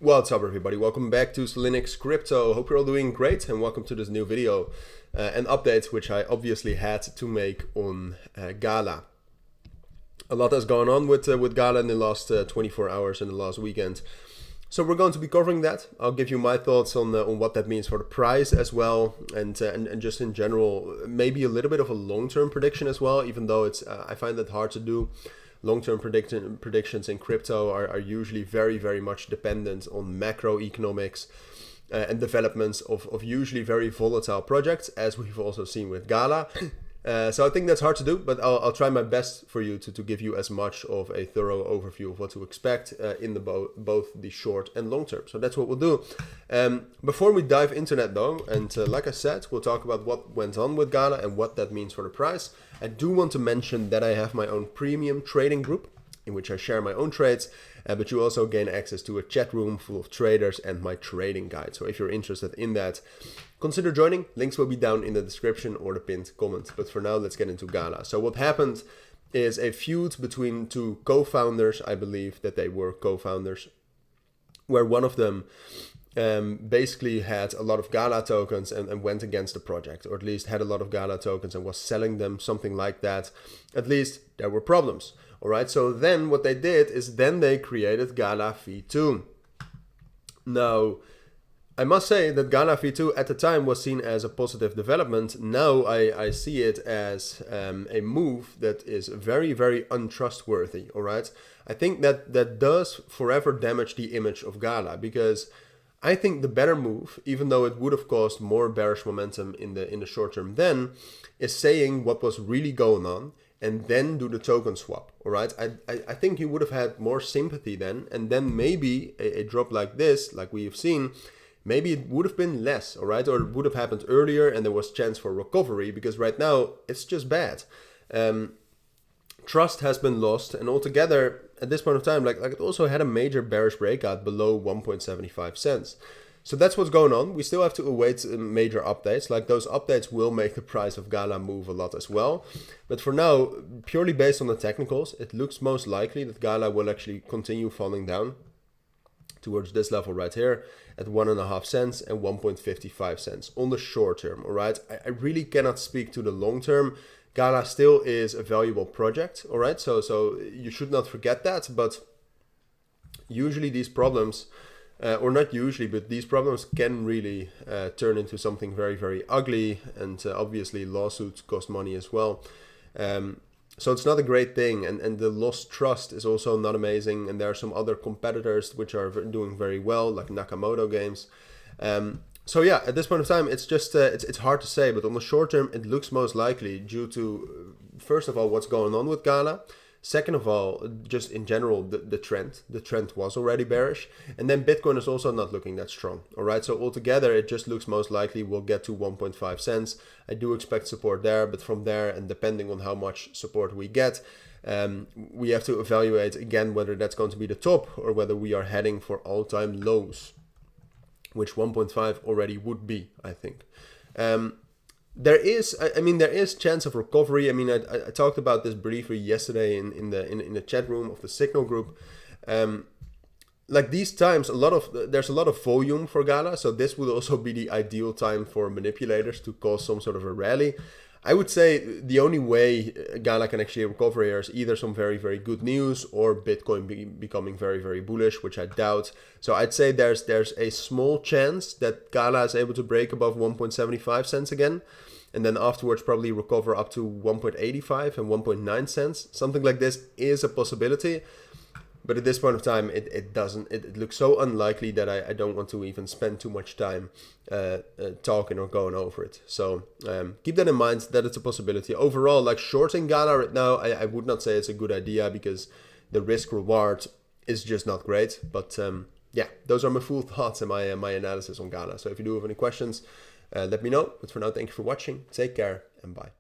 What's up everybody, welcome back to Cilinix Crypto. Hope you're all doing great and welcome to this new video and update which I obviously had to make on Gala. A lot has gone on with Gala in the last 24 hours and the last weekend. So we're going to be covering that. I'll give you my thoughts on what that means for the price as well, and just in general, maybe a little bit of a long-term prediction as well, even though it's I find that hard to do. Long-term predictions in crypto are usually very much dependent on macroeconomics and developments of usually very volatile projects, as we've also seen with Gala. So I think that's hard to do, but I'll try my best for you to give you as much of a thorough overview of what to expect in both the short and long term. So that's what we'll do. Before we dive into that though, and like I said, we'll talk about what went on with Gala and what that means for the price. I do want to mention that I have my own premium trading group in which I share my own trades, but you also gain access to a chat room full of traders and my trading guide. So if you're interested in that, consider joining. Links will be down in the description or the pinned comment. But for now, let's get into Gala. So what happened is a feud between two co-founders. I believe that they were co-founders, where one of them basically had a lot of Gala tokens and went against the project, or at least had a lot of Gala tokens and was selling them, something like that. At least there were problems. All right, so then what they did is then they created Gala V2. Now, I must say that Gala V2 at the time was seen as a positive development. Now I see it as a move that is very untrustworthy, all right? I think that does forever damage the image of Gala, because I think the better move, even though it would have caused more bearish momentum in the short term then, is saying what was really going on and then do the token swap, all right? I think you would have had more sympathy then, and then maybe a drop like this, like we have seen, maybe it would have been less, all right? Or it would have happened earlier and there was chance for recovery, because right now it's just bad. Trust has been lost, and altogether at this point of time, like it also had a major bearish breakout below 1.75 cents. So that's what's going on. We still have to await major updates. Like, those updates will make the price of Gala move a lot as well. But for now, purely based on the technicals, it looks most likely that Gala will actually continue falling down towards this level right here at 1.5 cents and 1.55 cents on the short term, all right? I really cannot speak to the long term. Gala still is a valuable project, all right? So you should not forget that, but usually these problems, or not usually, but these problems can really turn into something very ugly, and obviously lawsuits cost money as well. So it's not a great thing, and the lost trust is also not amazing, and there are some other competitors which are doing very well, like Nakamoto Games. So yeah, at this point of time, it's just it's hard to say, but on the short term, it looks most likely due to, first of all, what's going on with Gala. Second of all, just in general, the trend. The trend was already bearish. And then Bitcoin is also not looking that strong. All right, so altogether, it just looks most likely we'll get to 1.5 cents. I do expect support there, but from there, and depending on how much support we get, we have to evaluate again whether that's going to be the top or whether we are heading for all-time lows, which 1.5 already would be, I think. There is chance of recovery. I mean, I talked about this briefly yesterday in the chat room of the Signal group. Like these times, there's a lot of volume for Gala, so this would also be the ideal time for manipulators to cause some sort of a rally. I would say the only way Gala can actually recover here is either some very good news or Bitcoin becoming very bullish, which I doubt. So I'd say there's a small chance that Gala is able to break above 1.75 cents again, and then afterwards probably recover up to 1.85 and 1.9 cents. Something like this is a possibility. But at this point of time, it looks so unlikely that I don't want to even spend too much time talking or going over it. So keep that in mind, that it's a possibility. Overall, like shorting Gala right now, I would not say it's a good idea, because the risk reward is just not great. But yeah, those are my full thoughts and my analysis on Gala. So if you do have any questions, let me know. But for now, thank you for watching. Take care and bye.